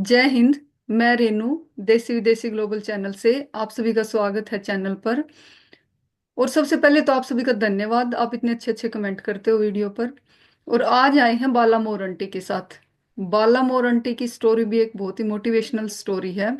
जय हिंद। मैं रेनू देसी विदेशी ग्लोबल चैनल से आप सभी का स्वागत है चैनल पर। और सबसे पहले तो आप सभी का धन्यवाद, आप इतने अच्छे अच्छे कमेंट करते हो वीडियो पर। और आज आए हैं बाला मोर आंटी के साथ। बाला मोर आंटी की स्टोरी भी एक बहुत ही मोटिवेशनल स्टोरी है।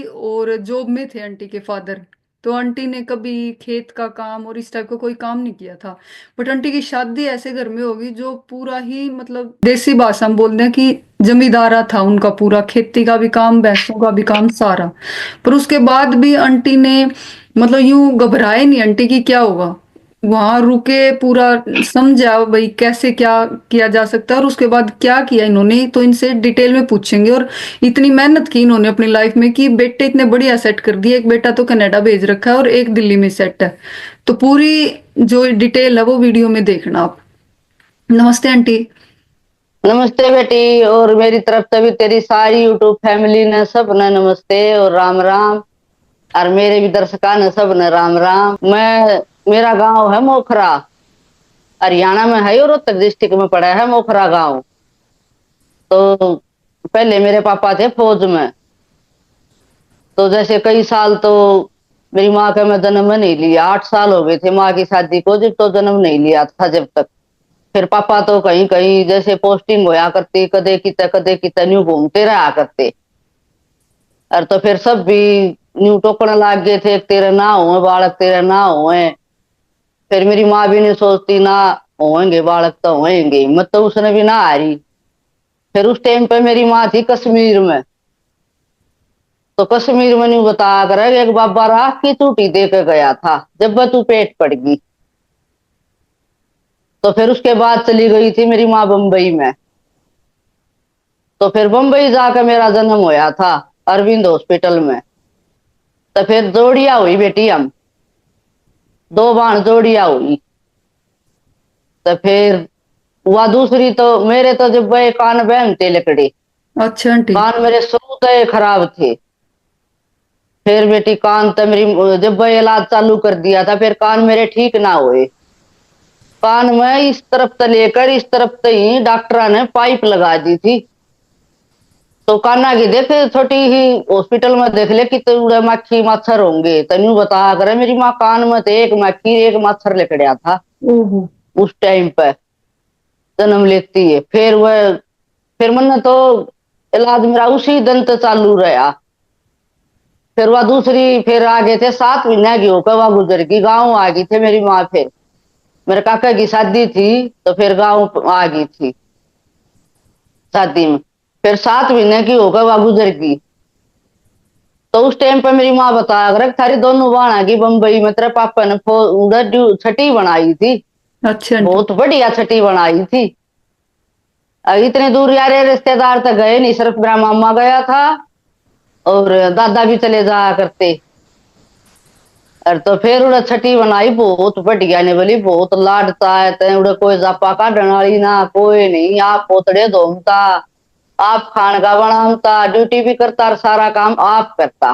और जॉब में थे आंटी के फादर। तो आंटी ने कभी खेत का काम और इस टाइप का कोई काम नहीं किया था। बट आंटी की शादी ऐसे घर में होगी जो पूरा ही मतलब देसी भाषा में बोलते हैं कि जमींदारा था उनका, पूरा खेती का भी काम, भैंसों का भी काम सारा। पर उसके बाद भी आंटी ने मतलब यूं घबराए नहीं आंटी की क्या होगा। वहां रुके, पूरा समझा भाई कैसे क्या किया जा सकता है और उसके बाद क्या किया इन्होंने, तो इनसे डिटेल में पूछेंगे। और इतनी मेहनत की इन्होंने अपनी लाइफ में कि बेटे इतने बढ़िया सेट कर दिए। एक बेटा तो कनाडा भेज रखा है और एक दिल्ली में सेट है। तो पूरी जो डिटेल है वो वीडियो में देखना आप। नमस्ते आंटी। नमस्ते बेटी। और मेरी तरफ से भी तेरी सारी यूट्यूब फैमिली ने सब ने नमस्ते और राम राम। और मेरे भी दर्शका ने सब ने राम राम। मेरा गांव है मोखरा, हरियाणा में है और रोहतक डिस्ट्रिक्ट में पड़ा है मोखरा गांव। तो पहले मेरे पापा थे फौज में। तो जैसे कई साल तो मेरी माँ का मैं जन्म नहीं लिया, 8 साल हो गए थे माँ की शादी को, जब तो जन्म नहीं लिया था जब तक। फिर पापा तो कहीं कहीं जैसे पोस्टिंग होया करती, कदे किते न्यू घूमते रहा करते। और तो फिर सब भी न्यू टोकने लाग गए थे, तेरे ना हुए बालक, तेरे ना हुए। फिर मेरी माँ भी नहीं सोचती ना होंगे बालक तो होंगे, हिम्मत तो उसने भी ना हारी। फिर उस टाइम पे मेरी माँ थी कश्मीर में। तो कश्मीर में न्यू बता कर एक बाबा राख की टूटी दे के गया था जब वह तू पेट पड़ गई। तो फिर उसके बाद चली गई थी मेरी माँ बम्बई में। तो फिर बम्बई जाकर मेरा जन्म होया था अरविंद हॉस्पिटल में। तो फिर जोड़िया हुई बेटी, हम दो बाण जोड़िया हुई। तो फिर हुआ दूसरी, तो मेरे तो जब वह कान बहमते लकड़े, अच्छा आंटी। कान मेरे शुरू से ही खराब थे। फिर बेटी कान तो मेरी जब वह इलाज चालू कर दिया था, फिर कान मेरे ठीक ना हुए। कान में इस तरफ से लेकर इस तरफ से ही डॉक्टर ने पाइप लगा दी थी। तो कान्हा की देख छोटी ही हॉस्पिटल में देख ले कि तो मक्खी मच्छर होंगे, तनु बता करे मेरी माँ कान में थे एक मक्खी एक मच्छर लिकड़िया था ओहो। उस टाइम पे जन्म लेती है। फिर मैंने तो इलाज मेरा उसी दिन तो चालू रहा। फिर वह दूसरी फिर आ गए थे 7 महीने की होकर वह गुजर गई, गाँव आ गई थी मेरी माँ। फिर मेरे काका की शादी थी तो फिर गाँव आ गई थी शादी में। फिर 7 महीने की होकर वह गुजर गई। तो उस टाइम पे मेरी माँ बताया कर थारी दोनों बहना की बम्बई में तेरे पापा ने उधर छठी बनाई थी, अच्छा आंटी। बहुत बढ़िया छठी बनाई थी। अब इतने दूर यार रिश्तेदार तो गए नहीं, सिर्फ मेरा मामा गया था और दादा भी चले जाया करते। और तो फिर उन्हें छठी बनाई बहुत बढ़िया ने बोली, बहुत लाडता है ते उड़े कोई जापा काटने वाली ना कोई नहीं, आप पोतड़े धोमता, आप खान का बनाता, ड्यूटी भी करता और सारा काम आप करता।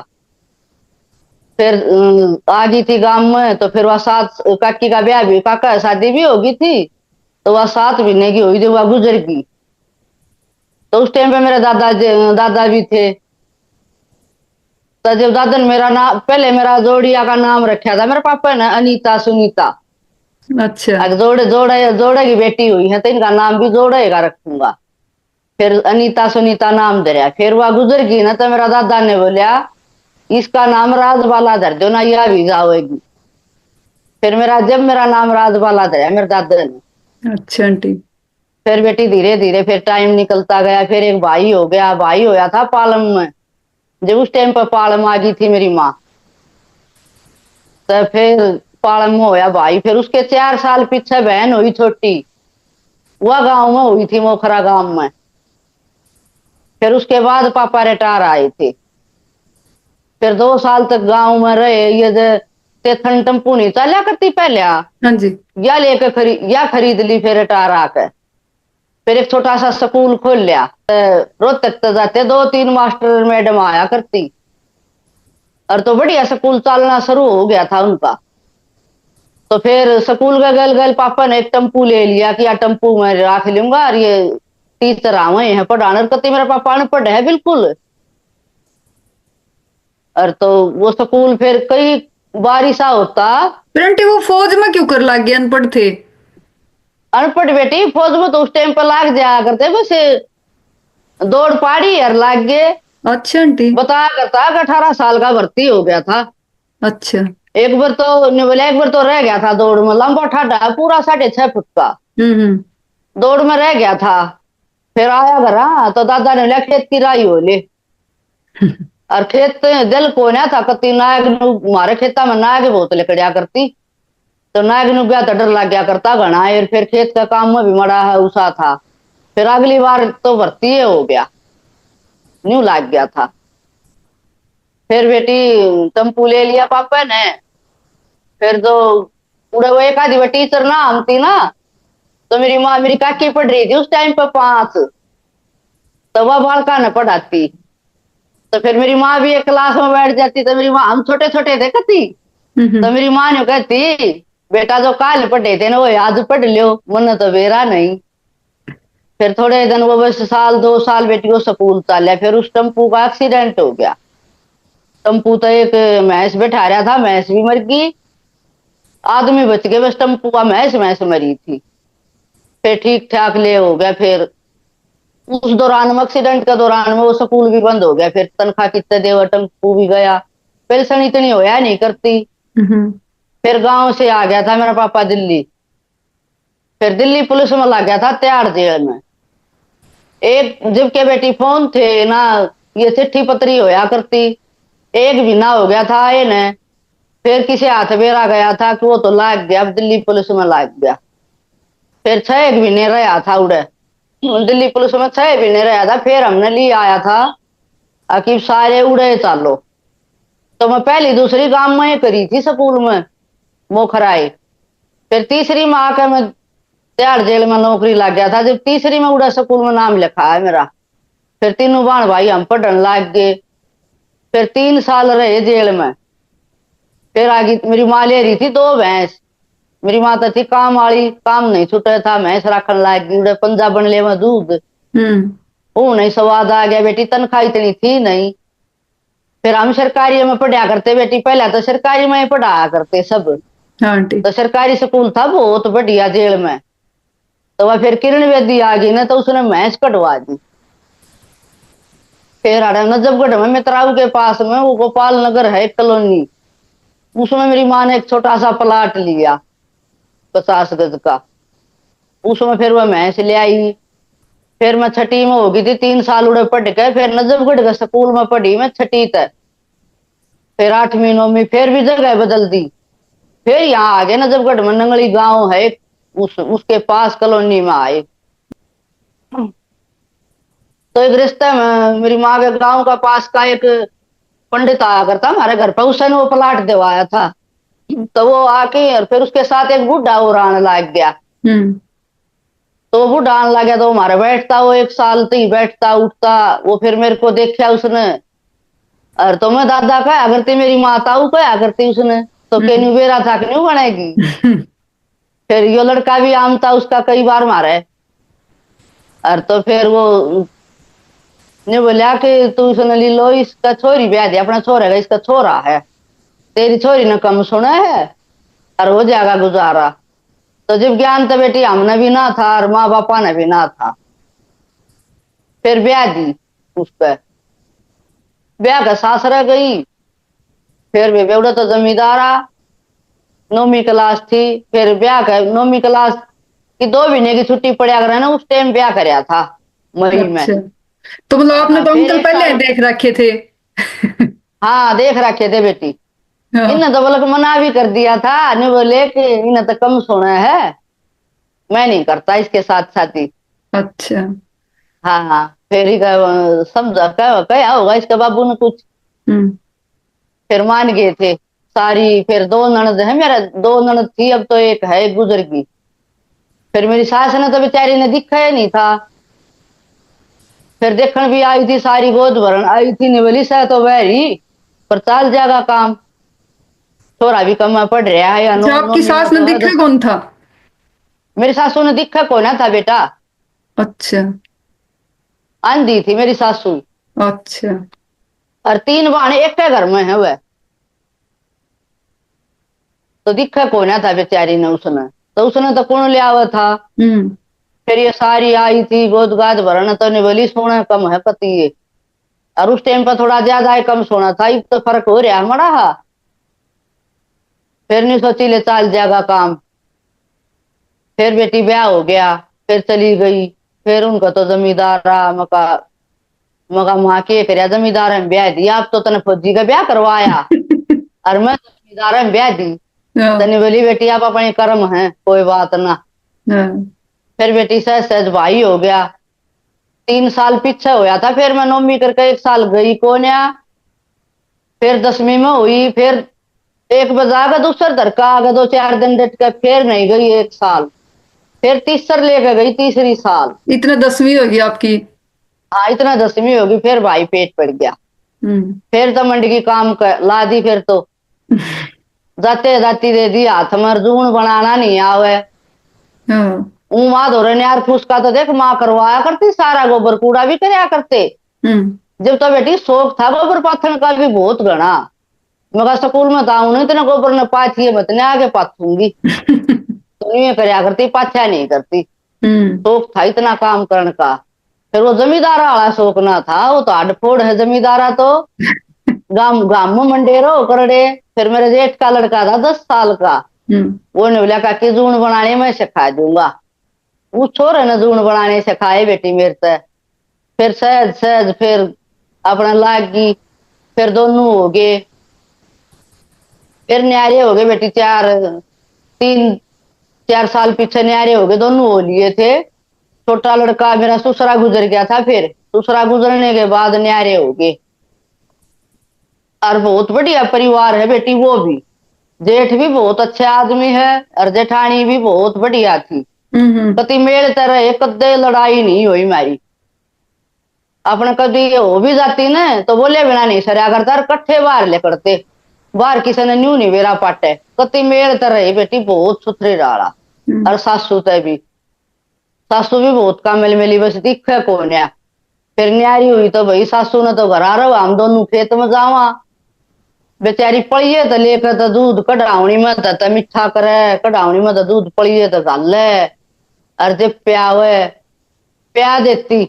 फिर आ गई थी गांव में। तो फिर वह सात काकी का ब्याह भी, काका शादी भी होगी थी। तो वह 7 महीने की हुई जब वह गुजर गई। तो उस टाइम पे मेरे दादा भी थे। तो जब दादा ने मेरा नाम, पहले मेरा जोड़िया का नाम रखा था मेरे पापा ने अनीता सुनीता। अच्छा। अगर जोड़े जोड़े जोड़े की बेटी हुई है तो इनका नाम भी जोड़े का रखूंगा। फिर अनीता सुनीता नाम धरा। फिर वह गुजर गई ना तो मेरा दादा ने बोलिया इसका नाम राजबाला धर दो ना, यह भी जाओगी। फिर मेरा नाम राजबाला धरा मेरे दादा ने। अच्छा आंटी। फिर बेटी धीरे धीरे फिर टाइम निकलता गया। फिर एक भाई हो गया, भाई होया था पालम में। जब उस टाइम पर पालम आ गई थी मेरी माँ। तो फिर पालम में होया भाई, फिर उसके 4 साल पीछे बहन हुई छोटी, वह गांव में हुई थी मोखरा गांव में। फिर उसके बाद पापा रिटायर आए थे। फिर 2 साल तक गांव में रहे। ये जो तेथन टम्पू नहीं चला करती पहले, हाँ जी। या खरीद ली फिर रिटायर आकर। फिर एक छोटा सा स्कूल खोल लिया। तो रोहतक तक जाते 2-3 मास्टर मैडम आया करती। और तो बढ़िया स्कूल चलना शुरू हो गया था उनका। तो फिर स्कूल का गल गल पापा ने एक टेम्पू ले लिया कि या टेम्पू में रख लूंगा और ये टीचर आवे हैं पढ़ाने, कति मेरा पापा अनपढ़ है बिल्कुल। और तो वो स्कूल फिर कई बारिशा होता। फिर आंटी वो फौज में क्यों कर लाग गए, अनपढ़ थे? अनपढ़ बेटी फौज में तो उस टाइम पर लाग जाया करते, बस दौड़ पाड़ी यार लाग गए। अच्छा आंटी। बताया करता कि 18 साल का भर्ती हो गया था। अच्छा। एक बार तो नहीं बोले, एक बार तो रह गया था दौड़ में, लंबा ठाडा पूरा 6.5 फुट का, हम्म। दौड़ में रह गया था। फिर आया घर, हाँ, तो दादा ने बोला खेत की राई हो ले। और खेत दिल को ना था कति नाग हमारे खेता में नाग बहुत लकड़िया करती, तो नाग नु गया तो डर लग गया करता घना। और फिर खेत का काम में भी मड़ा है उषा था। फिर अगली बार तो भर्ती हो गया, न्यू लाग गया था। फिर बेटी टम्पू ले लिया पापा ने। फिर तो पूरा वो एक आधी वो टीचर ना हम थी ना, तो मेरी माँ मेरी काकी पढ़ रही थी उस टाइम पर 5, तो वह बालका ने पढ़ाती। तो फिर मेरी माँ भी एक क्लास में बैठ जाती, तो मेरी माँ, हम छोटे छोटे थे कती, तो हम्म। मेरी माँ ने कहती बेटा जो काल पढ़े थे ना वो आज पढ़ लियो, मन तो बेरा नहीं। फिर थोड़े दिन वो बस 1-2 साल बेटी को स्कूल चलिया, फिर उस टम्पू का एक्सीडेंट हो गया। टम्पू तो एक भैंस बैठा रहा था, भैंस भी मर गई, आदमी बच गए, बस टम्पू का भैंस भैंस मरी थी। फिर ठीक ठाक ले हो गया। फिर उस दौरान में एक्सीडेंट के दौरान में वो स्कूल भी बंद हो गया। फिर तनख्वाह कितने देवा, टम्पू भी गया, पेंशन इतनी होया नहीं करती। हम्म। फिर गांव से आ गया था मेरा पापा दिल्ली। फिर दिल्ली पुलिस में लग गया था, तिहाड़ जेल में। एक जब के बेटी फोन थे ना, ये चिट्ठी पत्री होया करती, एक महीना हो गया था ये ने। फिर किसी हाथ बेरा गया था कि वो तो लाग गया, अब दिल्ली पुलिस में लाग गया। फिर 6 महीने रहा था उड़े, दिल्ली पुलिस में 6 महीने रहा था। फिर हमने लिया आया था कि सारे उड़े चालो। तो मैं पहली दूसरी काम में करी थी स्कूल में मोखराई। फिर तीसरी में आकर मैं तिहाड़ जेल में नौकरी लग गया था। जब तीसरी में उड़ा स्कूल में नाम लिखा है मेरा, फिर तीनों बाण भाई हम पढ़ने लग गए। फिर 3 साल रहे जेल में। फिर आगे मेरी माँ ले रही थी 2 भैंस। मेरी माँ तो थी काम वाली, काम नहीं छूटे था, भैंस रखने लग गई उड़े पंजाब बनले में दूध। हम्म। वो नहीं स्वाद आ गया बेटी, तनख्वाह इतनी थी नहीं। फिर हम सरकारी में पढ़ा करते बेटी, पहले तो सरकारी में ही पढ़ाया करते सब। हाँ आंटी। तो सरकारी स्कूल था बहुत बढ़िया जेल में। तो वह फिर किरण बेदी आ गई ना, तो उसने भैंस कटवा दी। फिर अरे नजफगढ़ में मित्राऊ के पास में वो गोपाल नगर है एक कॉलोनी, उसमें मेरी माँ ने एक छोटा सा प्लाट लिया 50 गज का। उसमें फिर वह भैंस ले आई। फिर मैं छठी में हो गई थी, 3 साल उड़े पढ़ के फिर नजफगढ़ के स्कूल में पढ़ी मैं छठी तक। फिर 8वीं 9वीं फिर भी जगह बदल दी। फिर यहाँ आ गए नजफगढ़ में, नंगली गांव है उसके पास कॉलोनी में आए। तो एक रिश्ते में मेरी माँ के गांव का पास का एक पंडित आया करता हमारे घर पर, उसने वो प्लाट दिलवाया था। तो वो आके और फिर उसके साथ एक बूढ़ा और आने लग गया। हम्म। तो वो बूढ़ा आने लग गया, तो हमारे बैठता वो 1 साल तक ही बैठता उठता। वो फिर मेरे को देखा उसने, और तो मैं दादा कहा करती मेरी माता वो कहा करती उसने, तो हम्म। कहनी बेरा था कि नहीं बनेगी। हम्म। फिर यो लड़का भी आम था उसका, कई बार मारे। और तो फिर वो ने बोला कि तू उसने ली लो, इसका छोरी ब्याह दे, अपना छोरा है इसका छोरा है, तेरी छोरी ने कम सुना है और हो जाएगा गुजारा। तो जब ज्ञान तो बेटी हमने भी ना था और माँ बापा ने भी ना था। फिर ब्याह दी उसका, ब्याह का सासरा गई। फिर भी बेवड़ा तो जमींदारा, 9वीं क्लास थी। फिर ब्याह कर 9वीं क्लास की 2 महीने की छुट्टी पड़ा कर ना, उस टाइम ब्याह कराया था मई में। अच्छा, तो मतलब आपने हाँ तो फिर अंकल एक पहले साल देख रखे थे? हाँ देख रखे थे बेटी। हाँ। इन्हें तो बोले मना भी कर दिया था, नहीं बोले कि इन्हें तो कम सोना है, मैं नहीं करता इसके साथ साथी। अच्छा। हाँ हाँ। फिर ही समझा क्या होगा इसके बाबू ने कुछ। हम्म। फिर मान गए थे सारी। फिर 2 ननद है मेरा, 2 ननद थी, अब तो एक है, एक गुजर गई। फिर मेरी सास ने तो बेचारी ने दिखा ही नहीं था। फिर देखने भी आई थी, सारी गोद भरन आई थी, निवली सा तो वह ही पर चल जाएगा काम। छोरा भी कम में पढ़ रहा है या अच्छा, आपकी 9वीं में सास ने तो है देखा 10। कौन था? मेरी सासू ने दिखा को ना था बेटा। अच्छा। आंधी थी मेरी सासू। अच्छा। और 3 बहने एक के घर में है वह। तो दिखा को ना था बेचारी ने उसने। तो उसने तो कौन ले आवा था। हम्म। फिर ये सारी आई थी गोद गाद भरना, तो ने बोली सोना कम है पति ये। और उस टाइम पर थोड़ा ज्यादा है कम सोना था, अब तो फर्क हो रहा है हमारा। फिर नहीं सोची ले चाल जाएगा काम। फिर बेटी ब्याह हो गया, फिर चली गई। फिर उनका तो जमींदार रहा मका। मका वहां के कर जमींदार में ब्याह दिया, अब तो तने फौजी का ब्याह करवाया। और मैं तो जमींदार में ब्याह दी। हाँ। तने बोली बेटी आप अपने कर्म है कोई बात ना। हाँ। फिर बेटी सहज सहज भाई हो गया। 3 साल पीछे होया था, फिर मैं 9वीं करके 1 साल गई कोन्या। फिर 10वीं में हुई, फिर एक बजा का दूसरा धरका आ गया, 2 4 दिन डट के फिर नहीं गई 1 साल। फिर तीसर लेके गई तीसरी साल। इतना 10वीं होगी आपकी? हाँ इतना 10वीं होगी, फिर भाई पेट पड़ गया। हम्म। फिर तो मंडी की काम कर ला दी। फिर तो जाते जाती दे दी हाथ में, जून बनाना नहीं आवे। हाँ। माँ धोरे ने यार फूसका तो देख माँ करवाया करती, सारा गोबर कूड़ा भी करया करते। हम्म। जब तो बेटी शौक था गोबर पाथन का भी बहुत घना। मगर स्कूल में था उन्हें इतना गोबर ने पाथी है, बतने आगे पाथूंगी। तो ये करया करती, पाछा नहीं करती। हम्म। शौक था इतना काम करने का। फिर वो जमींदारा वाला शौक ना था, वो तो हाड़ है जमींदारा तो। गांव गांव में मंडेरो करड़े। फिर मेरे जेठ का लड़का था 10 साल का। हम्म। वो ने बोला काकी जून बनाने मैं सिखा दूंगा। वो छोरे ने जून बनाने सिखाए बेटी मेरे से। फिर सहज सहज फिर अपना लाग गई। फिर दोनों हो गए। फिर न्यारे हो गए बेटी 3 4 साल पीछे न्यारे हो गए, दोनों हो लिए थे। छोटा लड़का मेरा ससुरा गुजर गया था, फिर ससुरा गुजरने के बाद न्यारे हो गए। और बहुत बढ़िया परिवार है बेटी वो भी। जेठ भी बहुत अच्छे आदमी है, और जेठानी भी बहुत बढ़िया थी। हम्म। कति मेल तरह कदे लड़ाई नहीं हुई मारी। अपने कभी हो भी जाती ना तो बोले बिना नहीं सरया करता, और कट्ठे बाहर ले करते। बाहर किसी ने न्यू नहीं बेरा पाटे, कति मेल तरह बेटी बहुत सुथरी डाला। हम्म। और सासू ते भी। सासू भी बहुत कामिल मिली, बस दिखे को न्या। फिर न्यारी हुई तो भाई सासू ने तो घर आ रहा, हम दोनों खेत में जावा। बेचारी पड़िए तो लेकर तो दूध कढ़ावनी में तो मीठा करे, कढ़ावनी में तो दूध पड़िए तो गाले। और जब प्यावे प्या देती।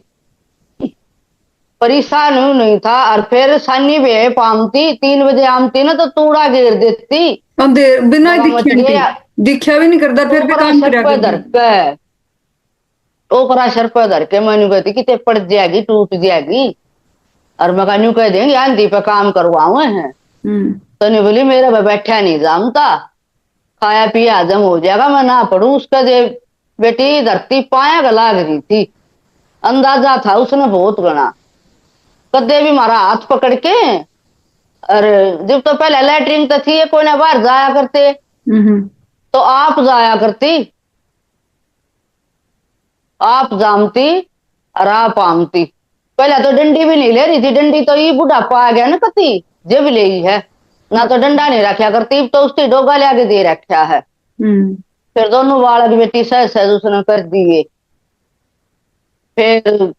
परेशान हूं नहीं था। और फिर सानी भी पामती 3 बजे आमती ना तो तूड़ा घेर देती। अंधेर बिना मगा दिखे मचड़िया आंटी? दिखा भी नहीं करता फिर भी ओकरा काम सर करया पे करती? धर के। ओकरा सर पे धर के मैनू कहती कि ते पड़ जाएगी टूट जाएगी। और मगा न्यू कह देंगे आंधी पे काम करवावे हैं। हम्म। तो नहीं बोली मेरे पे बैठा नहीं जानता, खाया पिया हजम हो जाएगा मैं ना पढ़ू उसका जे। बेटी धरती पाया गला रही थी। अंदाजा था उसने बहुत गना। कदे भी मारा हाथ पकड़ के। और जब तो पहले लैटरिन तो थी कोई ना बाहर जाया करते। हम्म। तो आप जाया करती। आप जामती और आप आमती। पहले तो डंडी भी नहीं ले रही थी, डंडी तो ये बुढ़ापा आ गया ना कति। जब ले ही है। ना तो डंडा नहीं रखा करती, तो उसकी डोगा लिया के दे रखा है। हम्म। फिर दोनों बालक बेटी सहज सहज उसने कर दिए। फिर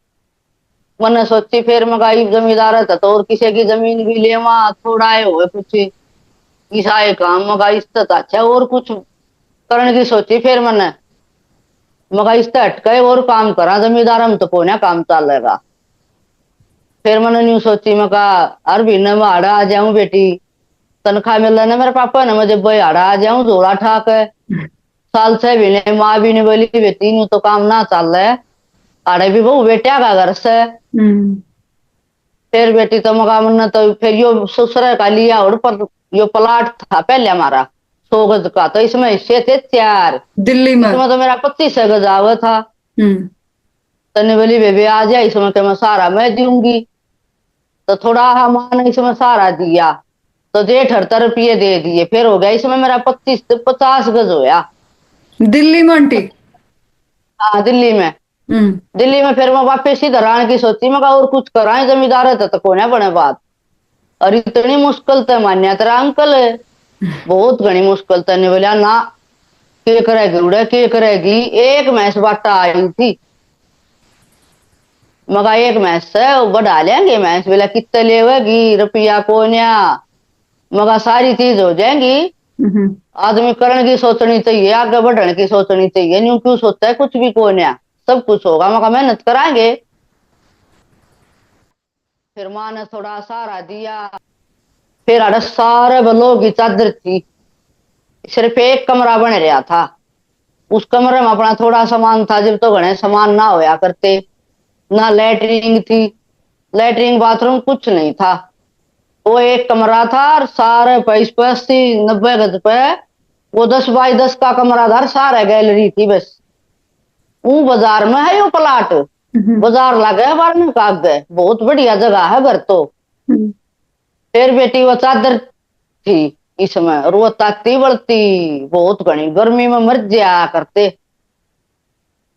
मैंने सोची फिर मगाई जमींदार है तो और किसी की जमीन भी लेवा थोड़ा है हो कुछ ईसाई काम मगा इस अच्छा और कुछ करने की सोची। फिर मैंने मगा इस हट गए और काम करा जमींदार हम तो कोने काम चलेगा। फिर मैंने न्यू सोची मका हर महीने में हाड़ा आ जाऊं बेटी। तनख्वाह मिल रहा ना मेरे पापा ने मुझे भाई हाड़ा आ जाऊं जोड़ा ठाक है। साल 6 महीने माँ भी ने बोली बेटी न्यू तो काम ना चल रहा है। हाड़े भी बहु बेटिया का घर से। हम्म। फिर बेटी तो मगा मन तो फिर यो ससुर का लिया और पर यो प्लाट था पहले हमारा 100 गज का, तो इसमें हिस्से थे 4। दिल्ली में? इसमें तो मेरा 25 गज आवा था। हम्म। तने बोली बेबी आ जा इसमें के मैं सारा मैं दूंगी। तो थोड़ा हमान इसमें सारा दिया। तो 78 रुपये दे दिए, फिर हो गया इसमें मेरा 25 50 गज होया। दिल्ली में आंटी? हाँ दिल्ली में। हम्म। दिल्ली में फिर मैं वापस इधर आने की सोची, मैं कहा और कुछ कराए जमींदार है तो कोने बने बात। और इतनी मुश्किल तो मान्या तेरा अंकल है। बहुत घनी मुश्किल तो नहीं बोलिया ना। के करेगी उड़े के करेगी, एक भैंस बाटा आई थी। मगा एक भैंस है वो बढ़ा लेंगे भैंस बोला कितने लेवेगी रुपया कोन्या मगा सारी चीज हो जाएंगी हम्म। आदमी करण की सोचनी चाहिए आगे बढ़ने की सोचनी चाहिए न्यू क्यों सोचता है कुछ भी कोन्या सब कुछ होगा मगा मेहनत कराएंगे फिर माँ ने थोड़ा सहारा दिया फिर अरे सारे बलों की चादर थी सिर्फ एक कमरा बन रहा था उस कमरे में अपना थोड़ा सामान था जब तो घने सामान ना होया करते ना लैटरिंग थी लैटरिंग बाथरूम कुछ नहीं था वो एक कमरा था और सारे 80 90 गज पे वो 10 बाई 10 का कमरा था सारा गैलरी थी बस वो बाजार में है यो प्लाट हम्म। बाजार लगे बार में काग गए बहुत बढ़िया जगह है घर तो हम्म। फिर बेटी वो चादर थी इसमें और वो ताती बढ़ती बहुत घनी गर्मी में मर जाया करते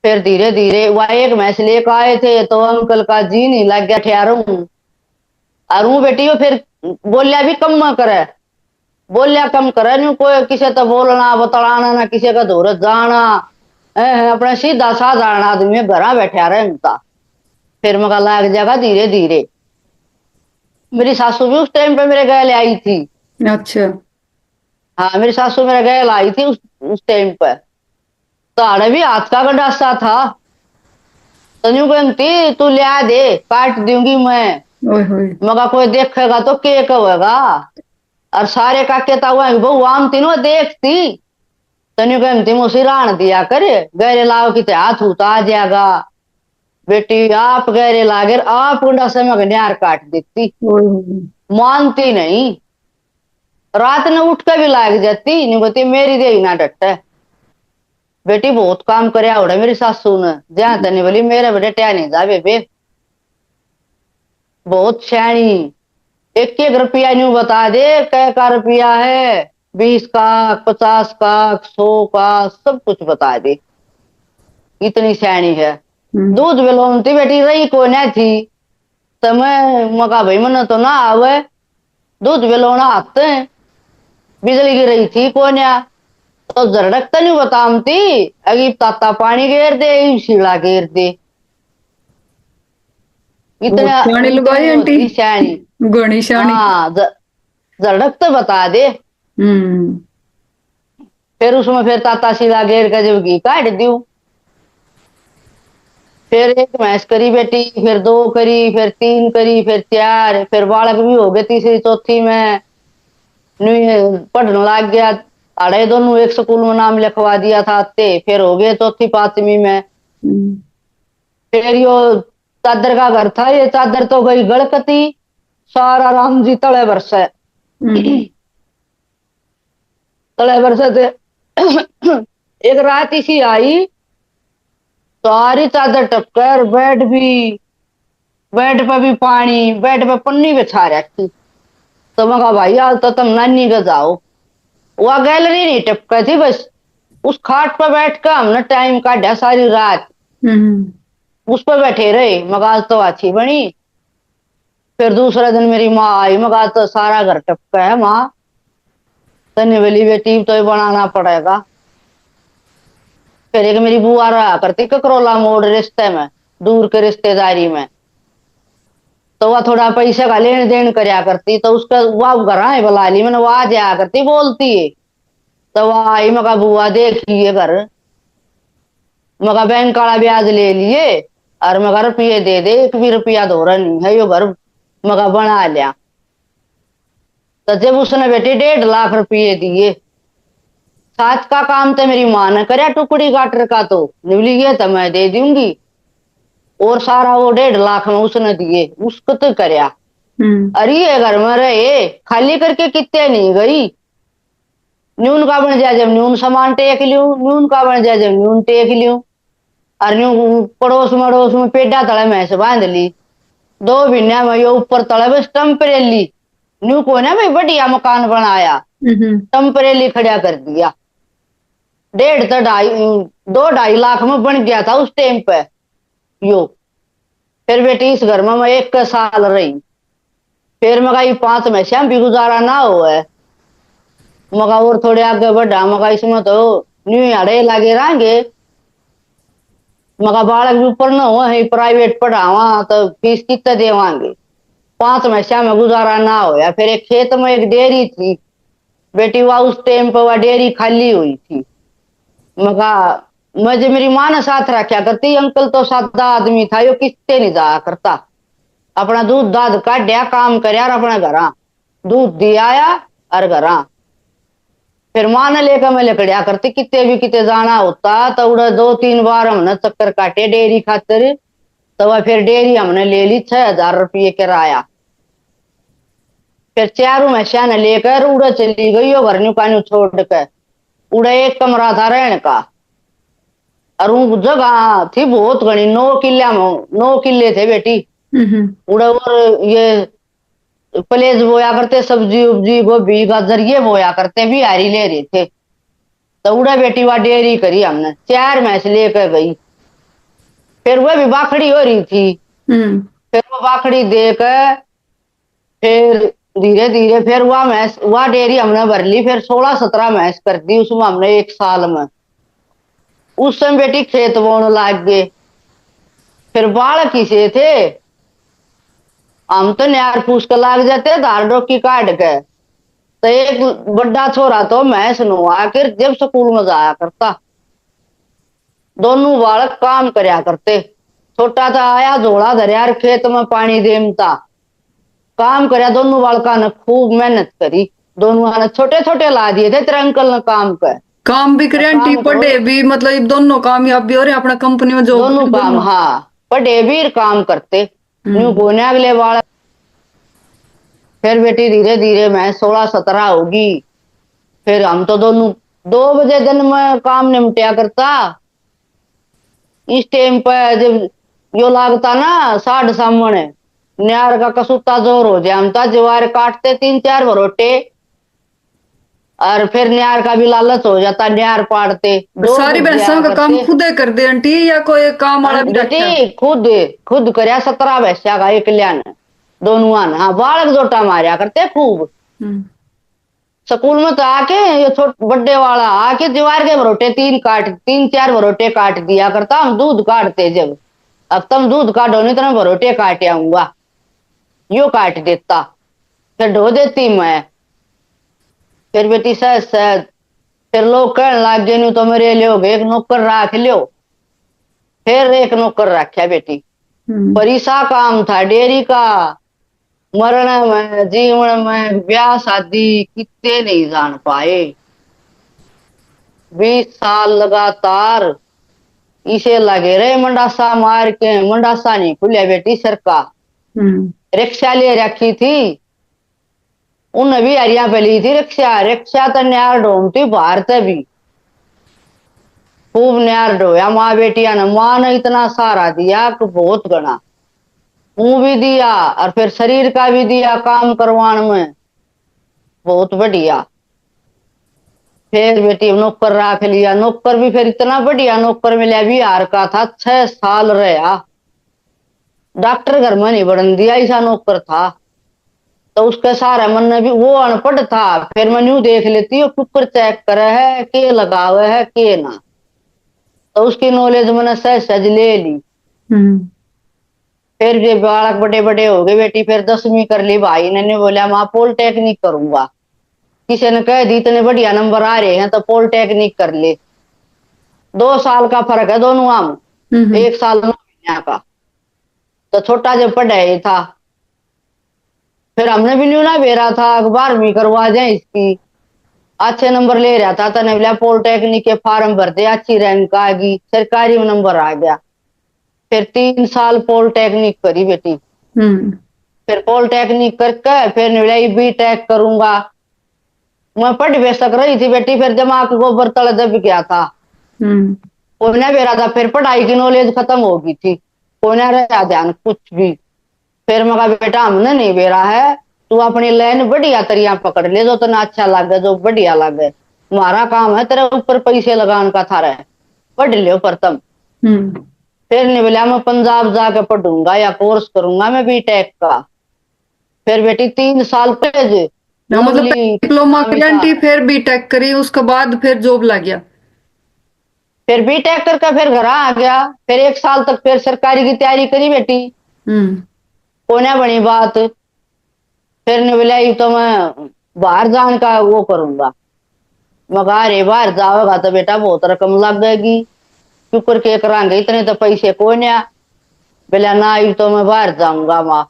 फिर धीरे धीरे वह एक भैंस लेकर आए थे तो अंकल का जी नहीं लग गया ठहरों और वो बेटी वो फिर बोलिया भी कम न करे बोलिया कम करे नहीं कोई किसी तो बोलना बतलाना ना किसी का धूरत जाना अपना सीधा साधारण आदमी घर बैठा रहे उनका फिर मगा लग जाएगा धीरे धीरे मेरी सासू भी उस टाइम पे मेरे गले आई थी अच्छा। हाँ मेरी सासू मेरे गले आई थी उस टाइम पे ताड़े भी हाथ का गंडासा था तो यूं कहती तू लिया दे काट दूंगी मैं ओए होए। मगा कोई देखेगा तो के कहेगा और सारे का कहता हुआ बहु आम तीनों देखती तनु कहती मुझे राण दिया करे गहरे लाओ कि हाथ उता आ जाएगा बेटी आप गहरे लागे आप उंडा समय न्यार काट देती ओए होए। मानती नहीं रात ने उठ के भी लाग जाती नहीं कहती मेरी दे ना डटे बेटी बहुत काम करया उड़े मेरी सासू ने जहां तनी बोली मेरे बेटे टया नहीं जा बेबे बहुत सयानी एक एक रुपया न्यू बता दे कै का रुपया है 20 का 50 का 100 का सब कुछ बता दे इतनी सयानी है हम्म। दूध बेलोनती बेटी रही को न थी तो मैं मका भाई मन तो ना आवे दूध बेलोना आते हैं बिजली की रही थी को तो झड़क तो नहीं बतामती अगी ताता पानी घेर दे शीला घेर दे बहुत इतना शानी लगाई इतनी आंटी। होती सयानी घनी शानी। हाँ झड़क तो बता दे हम्म। फिर उसमें फिर ताता शीला घेर के जब घी काट दू फिर एक भैंस करी बेटी फिर दो करी फिर तीन करी फिर चार फिर बालक भी हो गए तीसरी चौथी में पढ़ने लग गया अड़े दोनों एक स्कूल में नाम लिखवा दिया था ते फिर हो गए चौथी पांचवी में हम्म। फिर यो चादर का घर था ये चादर तो गई गड़कती सारा राम जी तले बरसे हम्म। तले बरसे थे एक रात इसी आई सारी चादर टपकर बेड पे भी पानी बेड पे पन्नी बिछा रखी तो मैं कहा भाई आज तो तुम नानी के जाओ वह गैलरी नहीं टपका थी बस उस खाट पर बैठ कर हमने टाइम काटा सारी रात हम्म। उस पर बैठे रहे मगा आज तो अच्छी बनी फिर दूसरे दिन मेरी माँ आई मगा आज तो सारा घर टपका है माँ तन्नी वाली बेटी तो ये बनाना पड़ेगा फिर एक मेरी बुआ रहा करती ककरोला मोड़ रिश्ते में दूर के रिश्तेदारी में तो वह थोड़ा पैसे का लेन देन करया करती तो उसका वह घर आए बुला ली मैंने वहां जाया करती बोलती है तो वह आई मगा बुआ देखिए घर मगा बैंक वाला ब्याज ले लिए और मगा रुपये दे दे एक भी रुपया धोरा नहीं है यो घर मगा बना लिया तो जब उसने बेटे 1.5 लाख दिए साथ का काम तो मेरी माँ ने करया टुकड़ी काटर का तो निवली गया तो मैं दे दूंगी और सारा वो 1.5 लाख में उसने दिए उसको तो करया हम्म। अरे ये घर में रहे खाली करके कितने नहीं गई न्यून का बन जाए जब न्यून सामान टेक लू न्यून का बन जाए जब न्यून टेक लू और न्यू पड़ोस मड़ोस में पेडा तले में से बांध ली 2 महीने में ये ऊपर तले बस टेम्परेली न्यू को ना भाई बढ़िया मकान बनाया हम्म। टेम्परेली खड़ा कर दिया 2.5 लाख में बन गया था उस टाइम पे यो फिर बेटी इस घर में मैं 1 साल रही फिर मगा ये 5 में श्याम भी गुजारा ना हुआ है मगा और थोड़े आगे बढ़ा मगा इसमें तो न्यू अड़े लगे रहेंगे मगा बालक भी ऊपर न हुआ है, प्राइवेट पढ़ावा तो फीस कितने देवांगे। 5 महीसा में गुजारा ना होया। फिर एक खेत में एक डेयरी थी बेटी, वह उस टाइम पर वह डेयरी खाली हुई थी। मगा मुझे मेरी माँ ने साथ रखा करती, अंकल तो सादा आदमी था, यो किससे नहीं जाया करता। अपना दूध दाध काढ़िया, काम करया और अपने घरा दूध दिया आया और घरा। फिर माँ ने लेकर मैं लकड़िया करती, कितने भी कितने जाना होता तो उड़ा 2-3 बार हमने चक्कर काटे डेयरी खातिर। तो वह फिर डेयरी हमने ले ली 6,000 रुपये किराया। फिर चारों मैसिया ने लेकर उड़ा चली गई, वो घर न्यू कान्यू छोड़ कर। उड़ा एक कमरा था रहने का, और वो जगह थी बहुत घनी, 9 किले में, 9 किले थे बेटी। हम्म। उड़ा और ये प्लेज बोया करते, सब्जी उब्जी गोभी गाजर ये बोया करते, भी हारी ले रहे थे। तो उड़ा बेटी वह डेयरी करी हमने, 4 भैंस लेकर गई। फिर वह भी बाखड़ी हो रही थी। हम्म। फिर वो बाखड़ी देकर फिर धीरे धीरे फिर वह डेयरी हमने भर ली। फिर 16-17 भैंस कर दी उसमें हमने एक साल में। उस समय बेटी खेत बोने लाग गए। फिर बालक ही से थे, हम तो न्यार पूछ के लाग जाते धार डोकी काट के। तो एक बड़ा छोरा तो भैंस नुआ कर जब स्कूल में जाया करता, दोनों बालक काम करया करते। छोटा था आया झोला धरया और खेत में पानी देमता, काम करया। दोनों बालका ने खूब मेहनत करी, दोनों ने छोटे छोटे ला दिए थे तेरे अंकल ने काम कर। काम भी करे आंटी, काम करो पढ़े भी, मतलब ये दोनों कामयाब भी हो रहे हैं, अपना कंपनी में जॉब दोनों भी काम, दोनों। हाँ पढ़े भी काम करते। न्यू हम्म। गोने अगले बालक। फिर बेटी धीरे धीरे मैं 16-17 होगी। फिर हम तो दोनों 2 बजे दिन में काम निपटा करता। इस टाइम पर जब यो लागता ना 60 सामने, न्यार का कसूता जोर हो जाए, हम तो ज्वार काटते 3-4 भरोटे। और फिर न्यार का भी लालच हो जाता, न्यार पाड़ते और 2 सारी बज भैंसों जाया का काम करते। खुद ही कर दे आंटी, या कोई काम वाला भी रखा? बेटी खुद खुद करया 17 भैंसा का एक ने, दोनों ने। हाँ बालक जोटा मारया करते खूब। हम्म। स्कूल में तो आके ये बड्डे वाला आके दीवार के भरोटे 3-4 भरोटे काट दिया करता। हम दूध काटते जब, अब तुम दूध काटो नहीं तो मैं भरोटे काट आऊंगा, यो काट देता। फिर ढो देती मैं। फिर बेटी सहज सहज फिर लोग कहने लग गए, नहीं तो मेरे लियो एक नौकर रख लियो। फिर एक नौकर रखा बेटी। हम्म। परिसा काम था डेयरी का। मरण में जीवन में ब्याह शादी कितने नहीं जान पाए। 20 साल लगातार इसे लगे रहे मंडासा मार के, मंडासा नहीं खुलिया बेटी सर का। हम्म। रिक्शा ले रखी थी, उन भी हरिया पे ली थी रिक्शा। रिक्शा तो न्यार ढूंढती बाहर से भी खूब न्यार ढोया माँ बेटिया ने। माँ ने इतना सहारा दिया कि बहुत गना, मुंह भी दिया और फिर शरीर का भी दिया काम करवाने में, बहुत बढ़िया। फिर बेटी नौकर रख लिया। नौकर भी फिर इतना बढ़िया नौकर मिला, बिहार का था, 6 साल रहा। डॉक्टर घर में नहीं बढ़न दिया, ऐसा नौकर था। तो उसके सारे मन ने भी, वो अनपढ़ था। फिर मैं यूं देख लेती हूँ, कुकर चेक करे है के लगावे है के ना, तो उसकी नॉलेज मैंने सहज सहज ले ली। हम्म। फिर ये बालक बड़े बड़े हो गए बेटी, फिर 10वीं कर ली। भाई ने बोला माँ पॉलिटेक्निक करूंगा। किसी ने कह दी इतने बढ़िया नंबर आ रहे हैं तो पॉलिटेक्निक कर ले। 2 साल का फर्क है दोनों आम, हम्म। 1 साल 9 महीने का। तो छोटा जब पढ़े था, फिर हमने भी न्यू ना भेजा था 12वीं करवा जाए इसकी। अच्छे नंबर ले रहा था, तने बोला पॉलिटेक्निक के फार्म भर दे, अच्छी रैंक आ गई, सरकारी में नंबर आ गया। फिर 3 साल पॉलिटेक्निक करी बेटी। हम्म। फिर पॉलिटेक्निक करके फिर बोला बीटेक करूंगा। मैं पढ़ भी सक रही थी बेटी, फिर दिमाग गोबर तले दब गया था। हम्म। कोई ना बेरा था, फिर पढ़ाई की नॉलेज खत्म हो गई थी, कोई ना रहा ध्यान कुछ भी। फिर मैं कहा बेटा हमने नहीं बेरा है, तू अपनी लाइन बढ़िया तरिया पकड़ ले, जो तना अच्छा लगे जो बढ़िया लगे। हमारा काम है तेरे ऊपर पैसे लगाने का थारा है, पढ़ लियो प्रथम। हम्म। फिर नहीं बोला मैं पंजाब जाके पढ़ूंगा या कोर्स करूंगा मैं बीटेक का। फिर बेटी 3 साल पहले हाँ, मतलब लवली डिप्लोमा करी अनामिका। आंटी, फिर बीटेक करी, उसके बाद फिर जॉब लग गया। फिर बीटेक करके फिर घर आ गया। फिर 1 साल तक फिर सरकारी की तैयारी करी बेटी। हम्म। कोने बनी बात। फिर ने बोला ये तो मैं बाहर जाने का वो करूंगा। मगर अरे बाहर जाओगा तो बेटा बहुत रकम लग जाएगी। शुक्र के करांगे इतने तो पैसे कोई नहीं। बोला ना ये तो मैं बाहर जाऊंगा माँ।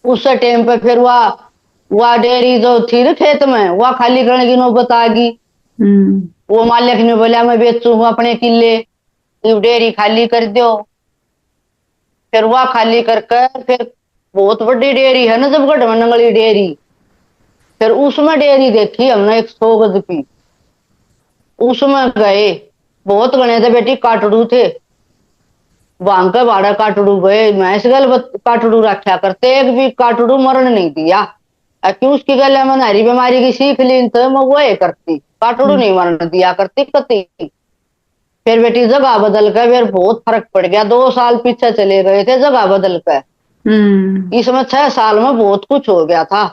उस टाइम पे फिर वह डेयरी जो थी ना खेत में वह खाली करने की नौबत आ गई। हम्म। वो मालिक ने बोला मैं बेचूंगा अपने किले, ये डेयरी खाली कर दो। फिर वह खाली करके फिर बहुत बड़ी डेयरी है ना जबगढ़ में नंगली डेयरी। फिर उसमें डेयरी देखी हमने 100 गज की। उसमें गए, बहुत घने थे बेटी काटड़ू थे। भांग के भाड़ा काटड़ू गए, मैं गल काटड़ू रखा करते, एक भी काटड़ू मरण नहीं दिया। क्यों उसकी गले में हरी बीमारी की सीख ली तो मैं वो करती, काटड़ू हम्म। नहीं मरण दिया करती कती। फिर बेटी जगह बदल के फिर बहुत फर्क पड़ गया। 2 साल पीछे चले गए थे जगह बदल के। हम्म। इसमें 6 साल में बहुत कुछ हो गया था।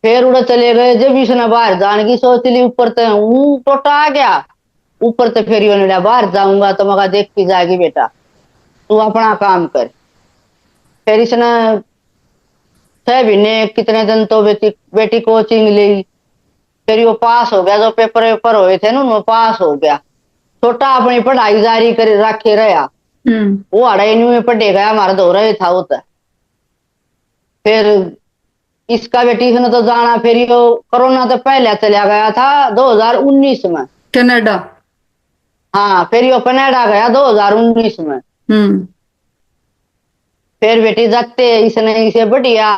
फिर उड़े चले गए जब इसने बाहर जाने की सोच ली। ऊपर तो टोटा आ गया। ऊपर तो फिर उन्होंने बाहर जाऊंगा तो मगा देख की जाएगी बेटा, तू अपना काम कर। फिर इसने 6 महीने कितने दिन तो बेटी बेटी कोचिंग ली। फिर वो पास हो गया, जो पेपर वेपर हुए थे ना उनमें पास हो गया। छोटा अपनी पढ़ाई जारी कर रखे रहा। हम्म। वो अढ़ाई में पढ़े गया, हमारा दो रहे था वो तो। फिर इसका बेटी ने तो जाना, फिर यो कोरोना तो पहले चला गया था 2019 में। कनाडा। हाँ फिर यो कनाडा गया 2019 में। हम्म। फिर बेटी जाते इसने इसे बढ़िया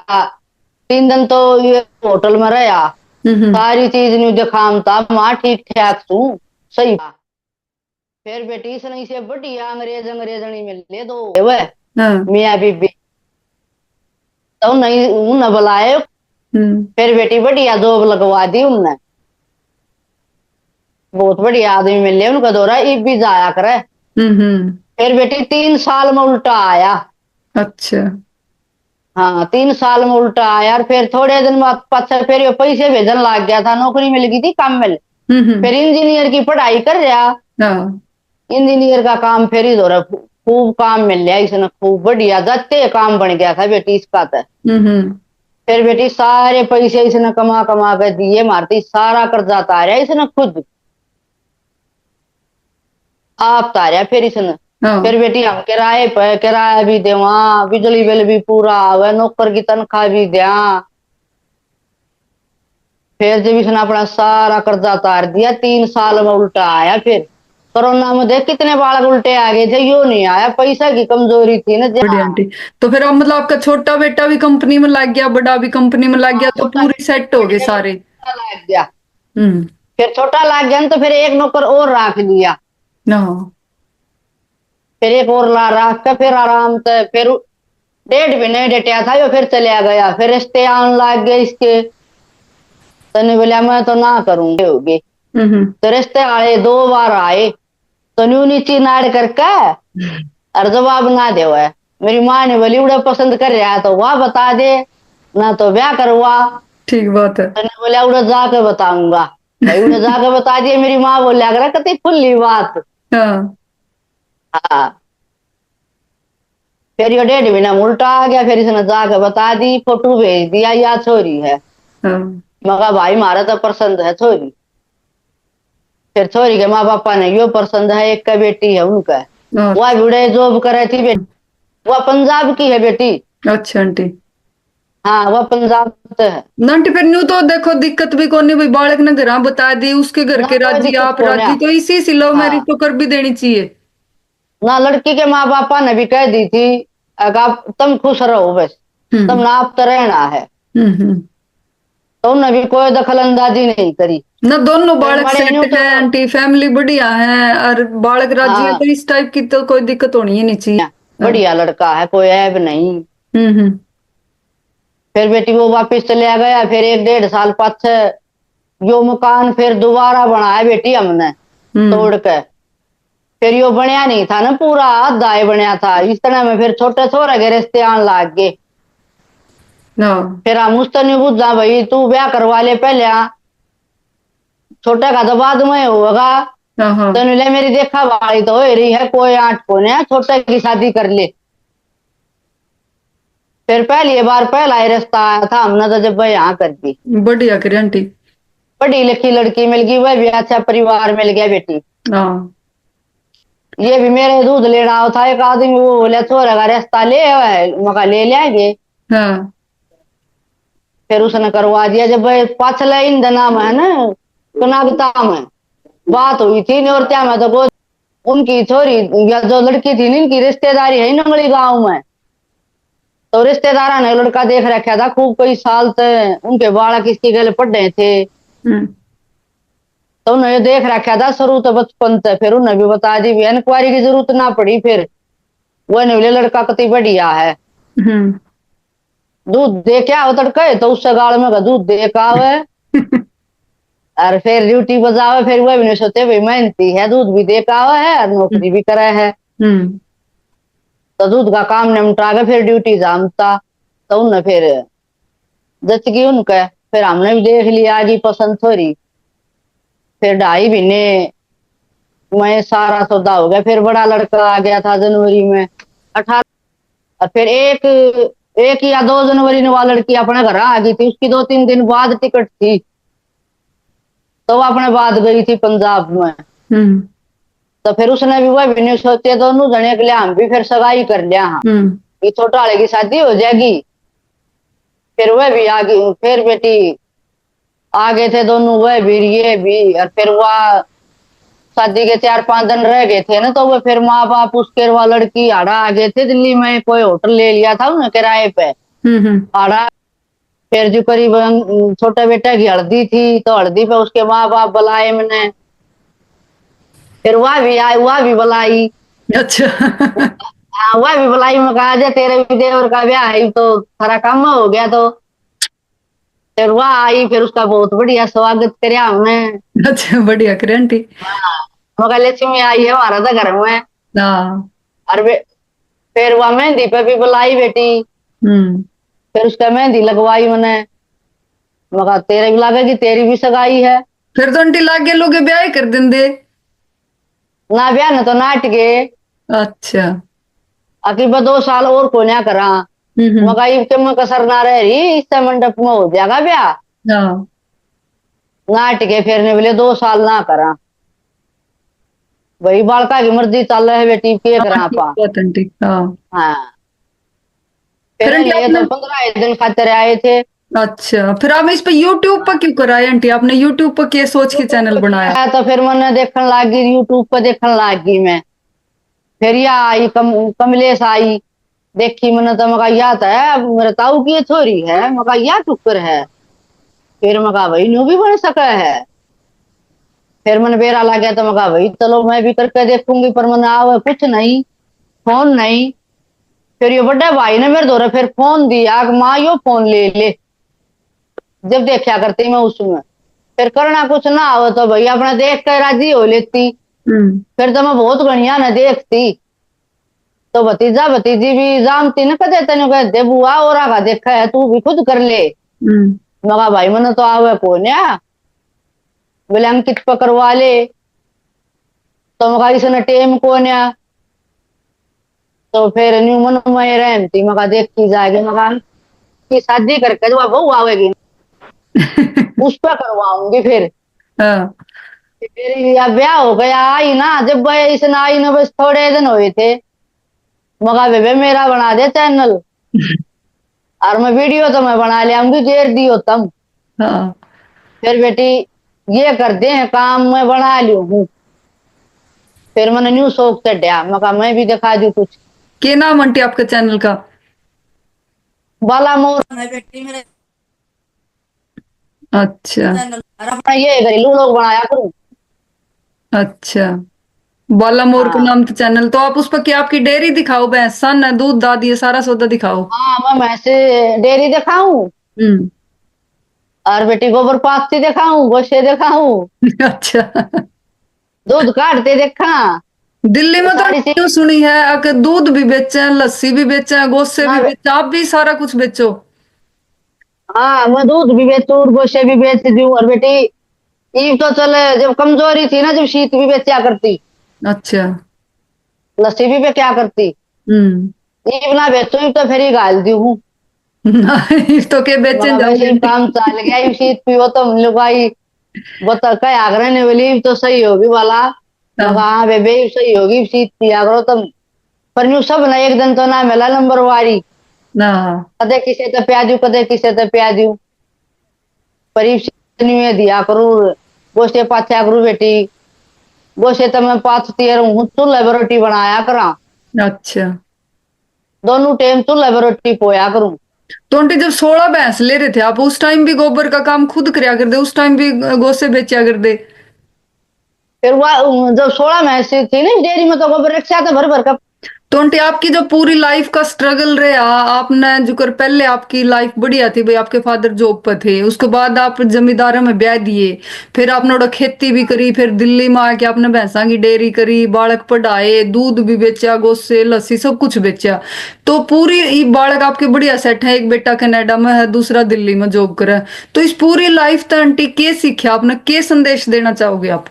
3 दिन तो ये होटल में रहा। हम्म। सारी चीज न्यू दिखाम था माँ ठीक ठाक तू सही। फिर बेटी इसने इसे बढ़िया अंग्रेज अंग्रेजनी में ले दो वह हाँ। मियाँ बीबी तो नहीं उन्हें बुलाए। हम्म। फिर बेटी बढ़िया जॉब लगवा दी उनने। बहुत बढ़िया आदमी मिले उनका दौरा इब भी जाया करे। हम्म। फिर बेटी 3 साल में उल्टा आया। अच्छा। हाँ 3 साल में उल्टा आया। और फिर थोड़े दिन बाद पाछा फिर ये पैसे भेजने लग गया था, नौकरी मिल गई थी काम मिल। हम्म। फिर इंजीनियर की पढ़ाई कर रहा। हाँ। इंजीनियर का काम फिर ही दौरा खूब काम मिल गया इसने, खूब बढ़िया जाते काम बन गया था बेटी इसका तो। हम्म। फिर बेटी सारे पैसे इसने कमा कमा कर दिए, मारती सारा कर्जा तारा इसने खुद आप तारा फिर इसने। हाँ। फिर बेटी हम किराए पे किराया भी देवा, बिजली बिल भी पूरा आवे, नौकर की तनख्वाह भी दिया। फिर जब इसने अपना सारा कर्जा तार दिया 3 साल में उल्टा आया। फिर कोरोना में देख कितने बालक उल्टे आ गए थे, यो नहीं आया, पैसा की कमजोरी थी ना बढ़िया जहाँ। आंटी। तो फिर अब मतलब आपका छोटा बेटा भी कंपनी में लग गया, बड़ा भी कंपनी में लग गया, हाँ तो छोटा पूरी सेट हो गए सारे। छोटा लग गया। हम्म। फिर छोटा लग गया ना, तो फिर एक नौकर और रख लिया। हाँ। फिर एक और ला रख के फिर आराम से फिर 1.5 महीने डटिया था, यो फिर चलिया गया। फिर रिश्ते आने लग गए इसके। तने बोला मैं तो ना करूंगी होगी। हम्म। तो रिश्ते आए 2 बार आए। तो न्यू नीची नाड़ करके और जवाब ना दे है। मेरी माँ ने बोली उड़ा पसंद कर रहा है तो वह बता दे, ना तो ब्याह करवा। ठीक बात है। तो ने बोला उड़ा जाके बताऊंगा। भाई उड़ा जाके बता दिए। मेरी माँ बोलिया कर कती खुली बात। हाँ। हाँ फिर ये 1.5 महीना में उल्टा आ गया। फिर इसने जाके बता दी, फोटो भेज दिया, या छोरी है। हाँ। मगा भाई मारा तो पसंद है छोरी। फिर छोरी के माँ पापा ने यो पसंद है, एक का बेटी है उनका। वह अच्छा। भी जॉब करे थी बेटी, वह पंजाब की है बेटी। अच्छा आंटी। हाँ वह पंजाब से है। ना आंटी फिर न्यू तो देखो दिक्कत भी कोनी भाई, बालक ने घर बता दी, उसके घर ना के कोई राजी दिक्कत आप को राजी, ना। तो इसी से लव मैरिज हाँ तो कर भी देनी चाहिए। ना लड़की के माँ बापा ने भी कह दी थी आप तुम खुश रहो बस, तुम हम्म। ना आप तो रहना है। हम्म। तो उन्होंने भी कोई दखल अंदाजी नहीं करी। ना दोनों फिर बालक बड़े सेट न्यू तो है आंटी, फैमिली बढ़िया है, और बालक राजी है, हाँ तो इस टाइप की तो कोई दिक्कत होनी ही नहीं चाहिए। हाँ। बढ़िया लड़का है, कोई ऐब नहीं। हम्म। फिर बेटी वो वापस चलिया गया। फिर 1 1.5 साल पाछे यो मकान फिर दोबारा बनाया बेटी हमने हम्म। तोड़ के। फिर यो बनया नहीं था ना पूरा, आधा ही बनया था। इस तरह में फिर छोटे छोरे के रिश्ते आने लग गए। हाँ। फिर हम उस तरह बुझा भाई तू ब्याह करवा ले पहले। छोटे का तो बाद में होगा। हाँ हाँ। तो ले मेरी देखा वाली तो हो रही है, कोई आठ कोने है, छोटे की शादी कर ले। फिर पहली बार पहला ही रिश्ता आया था हमने तो, जब वह यहाँ कर दी। बढ़िया करे आंटी। पढ़ी लिखी लड़की मिल गई, वह भी अच्छा परिवार मिल गया बेटी। हाँ ये भी मेरे दूध ले रहा था एक आदमी, वो बोले छोरे का रिश्ता ले आए, मका ले लेंगे। हाँ। फिर उसने करवा दिया। जब वह पाछला ईंधना में है ना, कनागता में बात हुई थी न्योरत्या में, तो वो उनकी छोरी या जो लड़की थी इनकी रिश्तेदारी है नंगली गांव में। तो रिश्तेदारा ने लड़का देख रखा था खूब, कई साल से उनके बालक इसके गले पड़ रहे थे। हम्म। तो उन्होंने देख रखा था शुरू तो बचपन से। फिर उन्हें भी बता दी, भी इंक्वायरी की जरूरत ना पड़ी। फिर वो ने बोले लड़का कति बढ़िया है, हम्म। दूध दे के आओ तड़के, तो उससे गाड़ में का दूध दे के आवे और फिर ड्यूटी बजावे। फिर वह भी नहीं सोचे भाई मेहनती है, दूध भी दे के आवे है और नौकरी भी करे है। हम्म। तो दूध का काम निपटा के फिर ड्यूटी जामता। तो उन्हें फिर जच गई उनके। फिर हमने भी देख लिया, आगे पसंद थोड़ी। फिर 2.5 महीने में सारा सौदा हो गया। फिर बड़ा लड़का आ गया था जनवरी में 18। और फिर एक एक या 2 जनवरी ने वह लड़की अपने घर आ गई थी। उसकी 2-3 दिन बाद टिकट थी, तो वो अपने बाद गई थी पंजाब में। हम्म। तो फिर उसने भी वह भी नहीं सोचे, दोनों जने के लिए हम भी फिर सगाई कर लिया। हाँ, हम्म। ये छोटा वाले की शादी हो जाएगी। फिर वह भी आ गई। फिर बेटी आ गए थे दोनों, वह भी ये भी। और फिर वह शादी के 4-5 दिन रह गए थे ना, तो वो फिर माँ बाप उसके वह लड़की आड़ा आ गए थे दिल्ली में। कोई होटल ले लिया था उन्हें किराए पे हम्म। आड़ा। फिर जो करीब छोटे बेटे की हल्दी थी, तो हल्दी पे उसके माँ बाप बुलाए मैंने। फिर वह भी आई, वह भी बुलाई। अच्छा। हाँ, वह भी बुलाई। मैं कहा जा तेरे भी देवर का ब्याह है तो सारा काम हो गया। तो फिर वह आई, फिर उसका बहुत बढ़िया स्वागत कराया हमने। अच्छा बढ़िया करे आंटी। मगर लक्ष्मी आई है हमारा तो घर में। हाँ। और फिर वह मेहंदी पे भी बुलाई बेटी। हम्म। फिर उसका मेहंदी लगवाई मैंने। मगर तेरे भी लगेगी, तेरी भी सगाई है। फिर तो आंटी लागे लोगे ब्याह ही कर देंगे। ना ब्याह न तो नाट गए। अच्छा। अकीब 2 साल और को ना करा। हम्म। मगर के में कसर ना रह रही, इससे मंडप में हो जाएगा ब्याह। हाँ। नाट के फिर ने बोले 2 साल ना करा। वही बालका की मर्जी चल रहा है बेटी, के हाँ करा ठीक पा। बात आंटी। हाँ। हाँ, फिर फिर आंटी ये आपने। तो 15 दिन खातिर आए थे। अच्छा फिर आप इस पे यूट्यूब पर क्यों कराए आंटी? आपने यूट्यूब पर क्या सोच के यूट्यूब चैनल पे बनाया? किया तो फिर मैंने देखने लगी, यूट्यूब पे देखने लगी मैं। फिर यह आई कमलेश आई। देखी मैंने तो मका या तो है मेरे ताऊ की ये छोरी है, मका या टुक्कर है। फिर मका भाई न्यू भी बन सका है। फिर मैंने बेरा ला गया, तो मका भाई चलो मैं भी करके देखूंगी। पर मैंने आवे कुछ नहीं, फोन नहीं। फिर ये बड़े भाई ने मेरे दौरे फिर फोन दिया कि माँ यो फोन ले ले। जब देखा करती मैं उसमें, फिर करना कुछ ना हो तो भाई अपना देख कर राजी हो लेती। हम्म। फिर तो मैं बहुत बढ़िया न देखती। तो भतीजा भतीजी भी जानती न, कदे तेन कहते बुआ और आगा देखा है, तू भी खुद कर ले। हम्म। मगा भाई मैंने तो आवे को ना, बोले अंकित पकड़वा ले। तो मगा इसने टेम को ना। तो फिर न्यू मन में रहती, मगा देखती जाएगी। मगा की शादी करके जो बहू आवेगी उस पर करवाऊंगी। फिर हाँ। फिर या ब्याह हो गया, आई ना। जब भाई इसने आई ना, बस थोड़े दिन हुए थे। मगा बेबे मेरा बना दे चैनल, और मैं वीडियो तो मैं बना लिया घेर दियो तम। हाँ। फिर बेटी ये कर दे काम मैं बना लियो हूँ। फिर मैंने न्यू शौक चढ़िया, मका मैं भी दिखा दू कुछ। क्या नाम आंटी आपका चैनल का? बाला मोर है बेटी मेरे अच्छा। चैनल। और अपना ये घरेलू लोग बनाया करूँ। अच्छा बाला मोर का हाँ नाम तो चैनल। तो आप उस पर क्या आपकी डेयरी दिखाओ, भैंस सन है, दूध दादी है, सारा सौदा दिखाओ। हाँ, मैं भैंसे डेयरी दिखाऊं। हम्म। और बेटी गोबर पाथती दिखाऊं, गोशे दिखाऊं, अच्छा। दूध काटते देखा। दिल्ली में तो सारी चीज क्यों सुनी है कि दूध भी बेचे, लस्सी भी बेचे, गोश्त भी ना। बेचे, आप भी सारा कुछ बेचो। हाँ, मैं दूध भी बेचू और गोशे भी बेच दूं। और बेटी ईब तो चले, जब कमजोरी थी ना, जब शीत भी बेचा करती, अच्छा। लस्सी भी पे क्या करती। हम्म। ईब ना बेचू, ईब तो फिर ही गाल दी हूँ। नहीं तो के बेचन मगर जाओगे वैसे ही आंटी? काम चल गया, ईब शीत पियो तो लुगाई बता क्या आगरा ने बोली, ईब तो सही होगी वाला। मगर हाँ। हाँ बेबे, ईब सही होगी, ईब शीत पिया करो तुम। पर न्यू सब ना एक दिन तो ना मिला नंबर वारी। ना। कदे किसे तो प्याजू, कदे किसे तो प्याजू। पर ईब शीत नहीं दिया करू। गोश्ते पाथ्या करू बेटी। गोश्ते तो मैं पाथती हूँ, चूल्हे पर रोटी बनाया करा। अच्छा। दोनों टाइम चूल्हे पर रोटी पोया करूँ। तो आंटी जब 16 भैंस ले रहे थे आप, उस टाइम भी गोबर का काम खुद करया कर दे, उस टाइम भी गोसे बेचा कर दे? फिर वह जब 16 भैंस थी ना डेयरी में, तो गोबर रखा था भर भर का। तो आंटी आपकी जो पूरी लाइफ का स्ट्रगल रहा, आपने जो कर, पहले आपकी लाइफ बढ़िया थी भाई, आपके फादर जॉब पर थे, उसके बाद आप जमींदारों में ब्याह दिए, फिर आपने उड़ा खेती भी करी, फिर दिल्ली में आके आपने भैंसा की डेयरी करी, बालक पढ़ाए, दूध भी बेचा, गोसे लस्सी सब कुछ बेचा। तो पूरी ये बालक आपके बढ़िया सेट है, एक बेटा कनाडा में है, दूसरा दिल्ली में जॉब करे। तो इस पूरी लाइफ तो आंटी के सीखा आपने, के संदेश देना चाहोगे आप?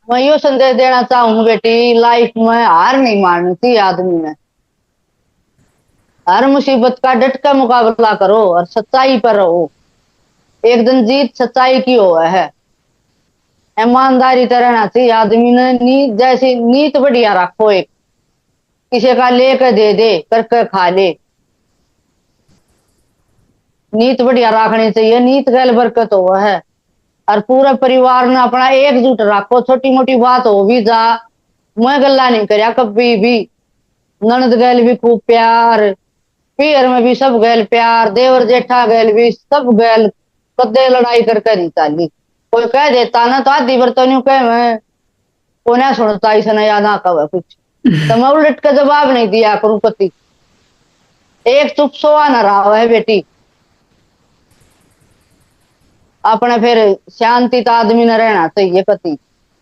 मैं यो संदेश देना चाहूँ बेटी, लाइफ में हार नहीं माननी थी आदमी ने। हर मुसीबत का डट कर मुकाबला करो और सच्चाई पर रहो। एक दिन जीत सच्चाई की हो है। ईमानदारी तो रहना चाहिए आदमी ने, नीत जैसी नीत बढ़िया रखो एक। किसी का लेकर दे दे, करके खा ले। नीत बढ़िया रखनी चाहिए, नीत गैल बरकत हो है। और पूरा परिवार ने अपना एकजुट रखो, छोटी मोटी बात हो भी जा, मैं गल्ला नहीं करया कभी भी। ननद गैल भी खूब प्यार, पीहर में भी सब गैल प्यार, देवर जेठा गैल भी सब गैल। कदे लड़ाई करके नहीं चाली। कोई कह देता ना तो आधी बर्तन यूं कह मैं, को ना सुनता इसने या ना कहे कुछ। तो मैं उलट का जवाब नहीं दिया करूं पति। एक चुप सोआ न रहा है बेटी। अपने फिर शांति तो आदमी ने रहना चाहिए पति।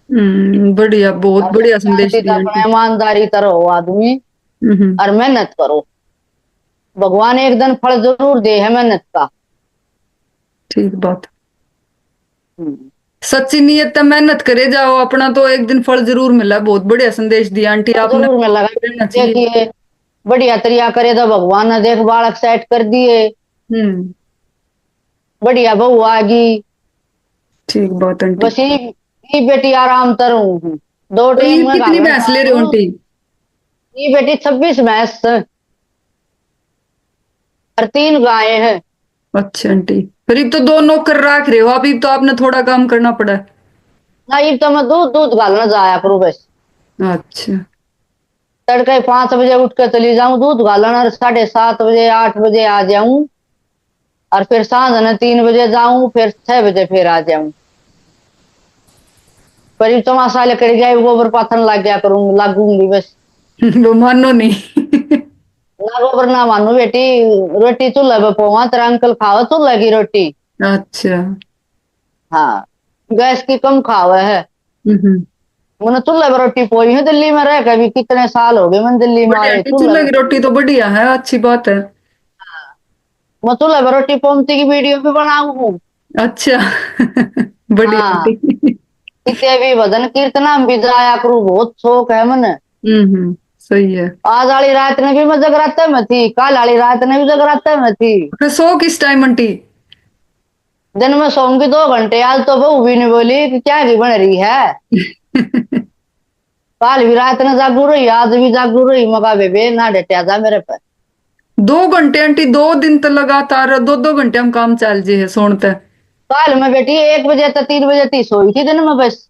बढ़िया, बहुत और सुख बढ़िया संदेश शांति तो दिया अपने आंटी। ईमानदारी तो रहो आदमी। हम्म। और मेहनत करो, भगवान एक दिन फल जरूर दे है मेहनत का। ठीक बात। हम्म। सच्ची नियत से मेहनत करे जाओ, अपना तो एक दिन फल जरूर मिला। बहुत बढ़िया संदेश दिया आंटी फल आपने। जरूर मिलेगा। रहना चाहिए। देखिए, बढ़िया तरिया करे तो भगवान ने देख बालक सेट कर दिए। हम्म। बढ़िया बहू आ गई। ठीक बात आंटी। बस ये बेटी आराम तर हूँ। दो तो ये टाइम में कितनी घालन भैंस खाया ले रहे हो करूँ। आंटी? ये बेटी 26 भैंस और 3 गाय है। अच्छा आंटी। करीब तो दो नौकर रख रहे हो आप, तो आपने थोड़ा काम करना पड़ा है। ना ये तो मैं दूध दूध घालने जाया करूँ बस। अच्छा। तड़के 5 बजे उठ कर चली जाऊं दूध घालन, और 7:30 बजे 8 बजे आ जाऊं। और फिर सांझ ने 3 बजे जाऊं, फिर 6 बजे फिर आ जाऊं। करीब चौमासा लेकर गया, गोबर पाथन लग गया करूंगी, लागूंगी बस। वो मानो नहीं। ना गोबर ना मानू बेटी। रोटी चूल्हे पे पोवा, तेरा अंकल खाओ चूल्हे की रोटी। अच्छा। हाँ, गैस की कम खावे है। हम्म। मैंने चूल्हे पर रोटी पोई है दिल्ली में रह के भी, कितने साल हो गए मैंने दिल्ली में बढ़िया आए, आंटी, चूल्हे चूल्हे पर की पोई रोटी है। तो बढ़िया है, अच्छी बात है। मैं चूल्हे पर रोटी पोमती की वीडियो भी बनाऊ हूँ। अच्छा। बढ़िया हाँ, आंटी। इतने भी भजन कीर्तन में भी जाया करूँ, बहुत शौक है मन। सही है। आज वाली रात ने भी मैं जगराते में थी, कल वाली रात ने भी जगराते में थी। फिर सो किस टाइम आंटी? दिन में सोऊंगी 2 घंटे। आज तो बहू भी नहीं बोली कि क्या भी बन रही है। कल भी रात ने जागू रही, आज भी जागू रही। मगा बेबे ना डटिया जा मेरे पर। 2 घंटे आंटी? 2 दिन तो लगातार 2-2 घंटे हम काम चल जे है सोनते? कल मैं बेटी 1 बजे तक 3 बजे तक सोई थी दिन में बस।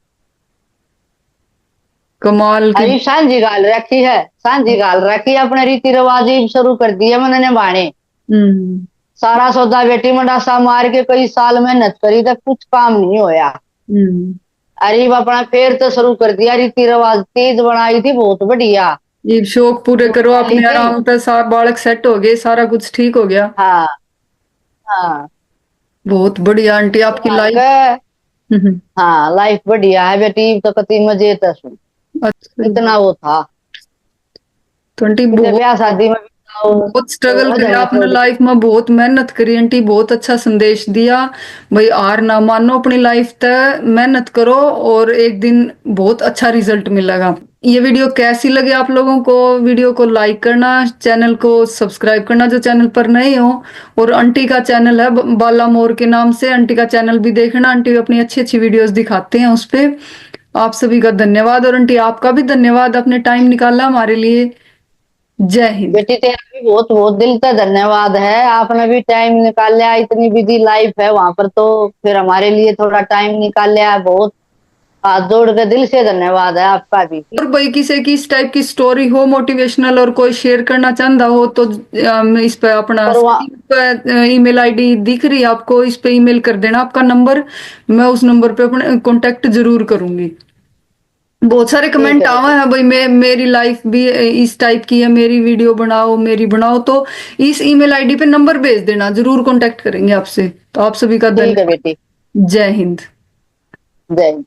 कमाल की। अरे सांझी गाल रखी है, सांझी गाल रखी अपने रीति रिवाज ही शुरू कर दिए मैंने निभाने। हम्म। सारा सौदा बेटी मंडासा मार के कई साल मेहनत करी, तक कुछ काम नहीं होया। हम्म। अरे अपना फिर तो शुरू कर दिया, रीति रिवाज तेज बनाई थी बहुत बढ़िया। ये शौक पूरे जो करो डाली अपने, थी। आराम पे सारा बालक सेट हो गए, सारा कुछ ठीक हो गया। हाँ। हाँ। बहुत बढ़िया आंटी आपकी संभाल लाइफ। के। हम्म। हाँ, लाइफ बढ़िया है बेटी, तो कति मजे तस। अच्छा। इतना वो था। तो आंटी कितने बहुत। ब्याह शादी में भी बहुत स्ट्रगल हो करे जाएगा आपने थोड़ी। लाइफ में, बहुत मेहनत करी आंटी, बहुत अच्छा संदेश दिया भाई। हार ना मानो, अपनी लाइफ तक मेहनत करो और एक दिन बहुत अच्छा रिजल्ट मिलेगा। ये वीडियो कैसी लगी आप लोगों को? वीडियो को लाइक करना, चैनल को सब्सक्राइब करना जो चैनल पर नए हो। और आंटी का चैनल है बाला मोर के नाम से, आंटी का चैनल भी देखना। आंटी भी अपनी अच्छी अच्छी वीडियोस दिखाते हैं उस पे। आप सभी का धन्यवाद, और आंटी आपका भी धन्यवाद, अपने टाइम निकाला हमारे लिए। जय हिंद। बेटी तेरा भी बहुत बहुत दिल से धन्यवाद है, आपने भी टाइम निकाल लिया, इतनी बिजी लाइफ है वहां पर, तो फिर हमारे लिए थोड़ा टाइम निकाल लिया, बहुत हाथ जोड़ के दिल से धन्यवाद है आपका भी। और भाई किसी की इस टाइप की स्टोरी हो मोटिवेशनल और कोई शेयर करना चाहता हो तो इस पे अपना और वहाँ स्क्रीन पे ईमेल आईडी दिख रही है आपको, इस पे ईमेल कर देना आपका नंबर। मैं उस नंबर पे अपने कांटेक्ट जरूर करूंगी। बहुत सारे ठीक कमेंट है आवा बेटी। है भाई, मैं मेरी लाइफ भी इस टाइप की है, मेरी वीडियो बनाओ, मेरी बनाओ, तो इस ईमेल आईडी पे नंबर भेज देना, जरूर कांटेक्ट करेंगे आपसे। तो आप सभी का ठीक है धन्यवाद। बेटी। जय हिंद। जय हिंद।